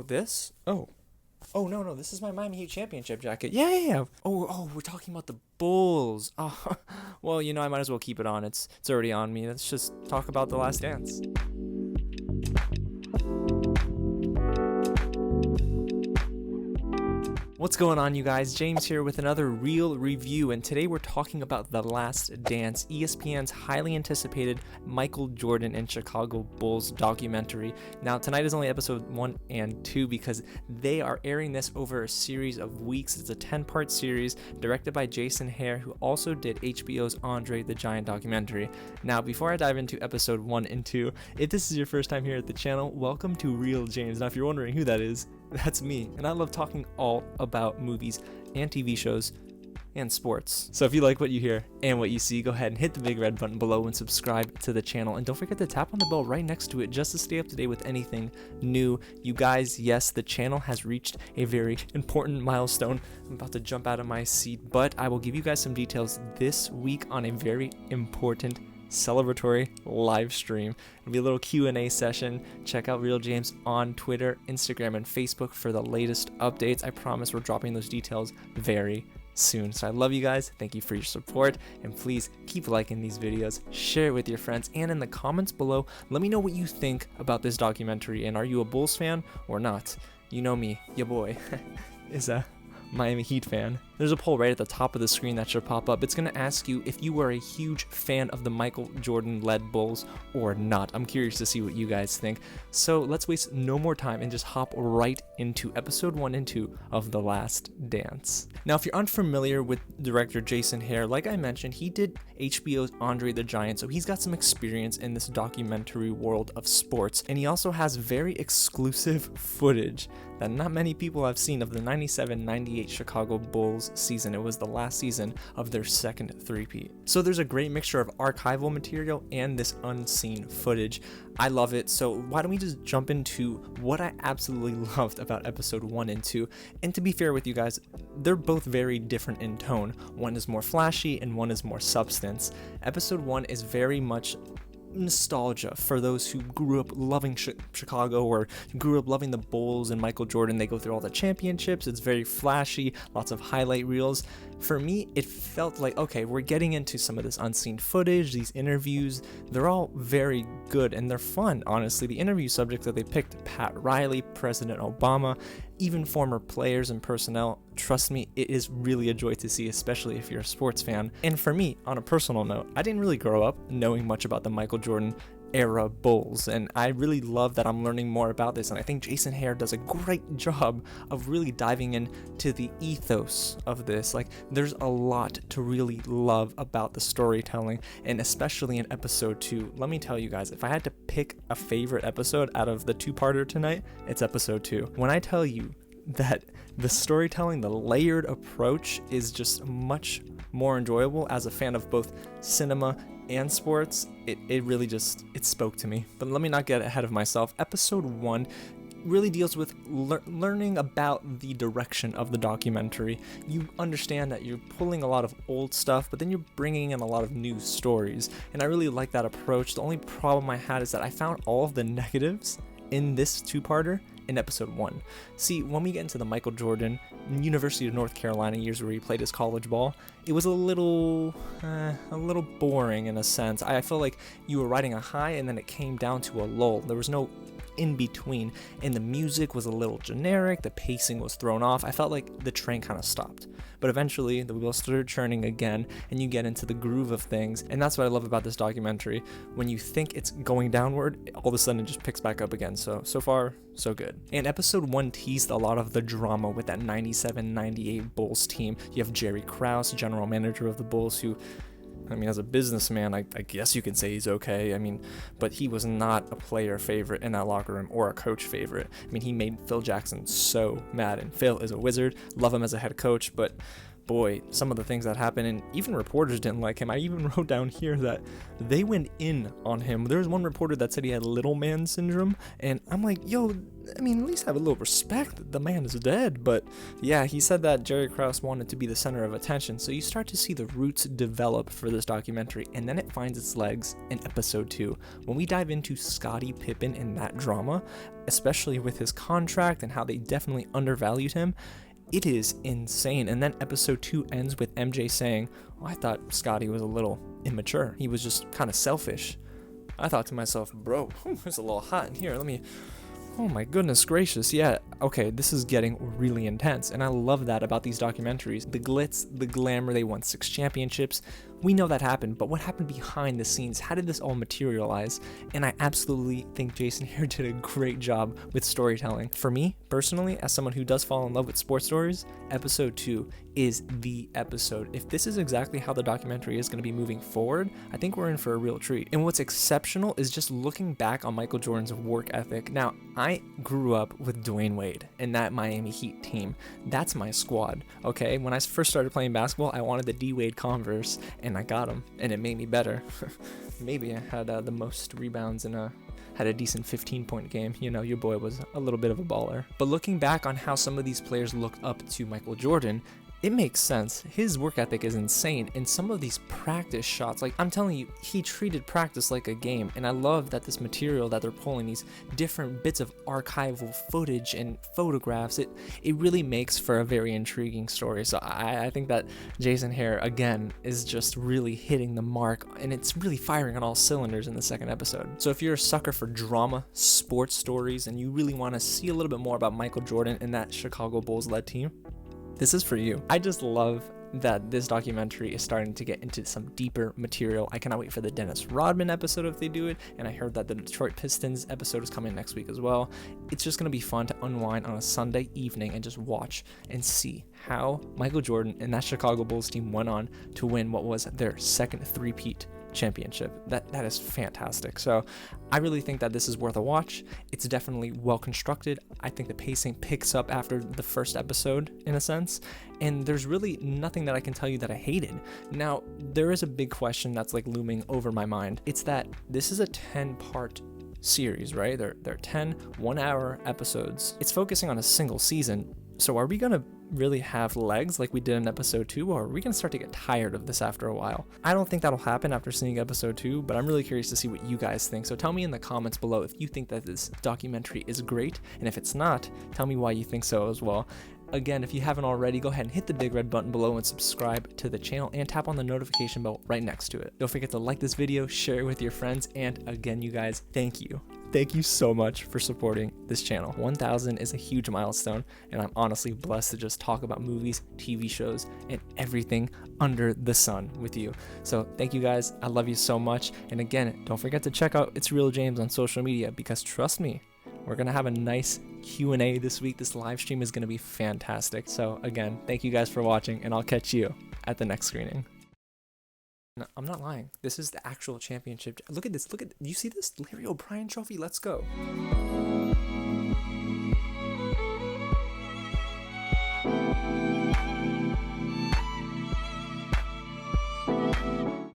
this? Oh, no, this is my Miami Heat championship jacket. Yeah. Oh, we're talking about the Bulls. Oh, well, I might as well keep it on. It's already on me. Let's just talk about The Last Dance. What's going on, you guys? James here with another real review, and today we're talking about The Last Dance, ESPN's highly anticipated Michael Jordan and Chicago Bulls documentary. Now, tonight is only episode 1 and 2 because they are airing this over a series of weeks. It's a 10-part series directed by Jason Hehir, who also did HBO's Andre the Giant documentary. Now, before I dive into episode 1 and 2, if this is your first time here at the channel, welcome to Real James. Now, if you're wondering who that is, that's me, and I love talking all about movies and TV shows and sports. So if you like what you hear and what you see, go ahead and hit the big red button below and subscribe to the channel, and don't forget to tap on the bell right next to it just to stay up to date with anything new. You guys, yes, the channel has reached a very important milestone. I'm about to jump out of my seat, but I will give you guys some details this week on a very important celebratory live stream. It'll be a little Q&A session. Check out Real James on Twitter, Instagram, and Facebook for the latest updates. I promise we're dropping those details very soon. So I love you guys. Thank you for your support, and please keep liking these videos, share it with your friends, and in the comments below, let me know what you think about this documentary, and are you a Bulls fan or not? You know me, your boy is a Miami Heat fan. There's a poll right at the top of the screen that should pop up. It's going to ask you if you were a huge fan of the Michael Jordan-led Bulls or not. I'm curious to see what you guys think. So let's waste no more time and just hop right into episode 1 and 2 of The Last Dance. Now, if you're unfamiliar with director Jason Hehir, like I mentioned, he did HBO's Andre the Giant, so he's got some experience in this documentary world of sports, and he also has very exclusive footage that not many people have seen of the 97-98 Chicago Bulls season. It was the last season of their second three-peat. So there's a great mixture of archival material and this unseen footage. I love it. So why don't we just jump into what I absolutely loved about episode 1 and 2. And to be fair with you guys, they're both very different in tone. One is more flashy and one is more substance. Episode 1 is very much nostalgia for those who grew up loving Chicago or grew up loving the Bulls and Michael Jordan. They go through all the championships. It's very flashy, lots of highlight reels. For me, it felt like, okay, we're getting into some of this unseen footage, these interviews. They're all very good and they're fun, honestly. The interview subjects that they picked, Pat Riley, President Obama, even former players and personnel, trust me, it is really a joy to see, especially if you're a sports fan. And for me, on a personal note, I didn't really grow up knowing much about the Michael Jordan era Bulls, and I really love that I'm learning more about this, and I think Jason Hehir does a great job of really diving into the ethos of this. Like, there's a lot to really love about the storytelling, and especially in episode 2. Let me tell you guys, if I had to pick a favorite episode out of the two-parter tonight, it's episode 2. When I tell you that the storytelling, the layered approach is just much more enjoyable as a fan of both cinema and sports, it really just, it spoke to me. But let me not get ahead of myself. Episode 1 really deals with learning about the direction of the documentary. You understand that you're pulling a lot of old stuff, but then you're bringing in a lot of new stories, and I really like that approach. The only problem I had is that I found all of the negatives in this two-parter in episode 1. See, when we get into the Michael Jordan University of North Carolina years where he played his college ball, it was a little boring in a sense. I feel like you were riding a high and then it came down to a lull. There was no in between, and the music was a little generic, the pacing was thrown off. I felt like the train kind of stopped. But eventually the wheels started churning again and you get into the groove of things, and that's what I love about this documentary. When you think it's going downward, all of a sudden it just picks back up again. So far, so good. And episode 1 teased a lot of the drama with that 97-98 Bulls team. You have Jerry Krause, general manager of the Bulls, who, I mean, as a businessman, I guess you can say he's okay. I mean, but he was not a player favorite in that locker room or a coach favorite. I mean, he made Phil Jackson so mad, and Phil is a wizard. Love him as a head coach, but boy, some of the things that happened, and even reporters didn't like him. I even wrote down here that they went in on him. There was one reporter that said he had little man syndrome, and I'm like, yo, I mean, at least have a little respect. The man is dead. But yeah, he said that Jerry Krause wanted to be the center of attention. So you start to see the roots develop for this documentary, and then it finds its legs in episode 2. When we dive into Scottie Pippen and that drama, especially with his contract and how they definitely undervalued him, it is insane. And then episode 2 ends with MJ saying, I thought Scottie was a little immature. He was just kind of selfish. I thought to myself, bro, it's a little hot in here. Oh my goodness gracious, yeah, okay, this is getting really intense, and I love that about these documentaries. The glitz, the glamour, they won 6 championships. We know that happened, but what happened behind the scenes? How did this all materialize? And I absolutely think Jason Hehir did a great job with storytelling. For me, personally, as someone who does fall in love with sports stories, episode 2 is the episode. If this is exactly how the documentary is going to be moving forward, I think we're in for a real treat. And what's exceptional is just looking back on Michael Jordan's work ethic. Now, I grew up with Dwayne Wade and that Miami Heat team. That's my squad, okay? When I first started playing basketball, I wanted the D-Wade Converse, and I got them, and it made me better. Maybe I had the most rebounds and had a decent 15-point game. You know, your boy was a little bit of a baller. But looking back on how some of these players looked up to Michael Jordan, it makes sense. His work ethic is insane, and some of these practice shots, like I'm telling you, he treated practice like a game. And I love that this material that they're pulling, these different bits of archival footage and photographs, it really makes for a very intriguing story. So I think that Jason Hehir, again, is just really hitting the mark, and it's really firing on all cylinders in the second episode. So if you're a sucker for drama, sports stories, and you really want to see a little bit more about Michael Jordan and that Chicago Bulls-led team, this is for you. I just love that this documentary is starting to get into some deeper material. I cannot wait for the Dennis Rodman episode if they do it, and I heard that the Detroit Pistons episode is coming next week as well. It's just going to be fun to unwind on a Sunday evening and just watch and see how Michael Jordan and that Chicago Bulls team went on to win what was their second three-peat championship. That is fantastic. So I really think that this is worth a watch. It's definitely well constructed. I think the pacing picks up after the first episode in a sense, and there's really nothing that I can tell you that I hated. Now, there is a big question that's like looming over my mind. It's that this is a 10-part series, right? They're 10 one-hour episodes. It's focusing on a single season. So are we gonna really have legs like we did in episode 2, or are we gonna start to get tired of this after a while? I don't think that'll happen after seeing episode 2, but I'm really curious to see what you guys think. So tell me in the comments below if you think that this documentary is great, and if it's not, tell me why you think so as well. Again, if you haven't already, go ahead and hit the big red button below and subscribe to the channel, and tap on the notification bell right next to it. Don't forget to like this video, share it with your friends, and again, you guys, thank you. Thank you so much for supporting this channel. 1,000 is a huge milestone, and I'm honestly blessed to just talk about movies, TV shows, and everything under the sun with you. So thank you guys. I love you so much. And again, don't forget to check out It's Real James on social media, because trust me, we're going to have a nice Q&A this week. This live stream is going to be fantastic. So again, thank you guys for watching, and I'll catch you at the next screening. No, I'm not lying. This is the actual championship. Look at this. You see this? Larry O'Brien trophy? Let's go.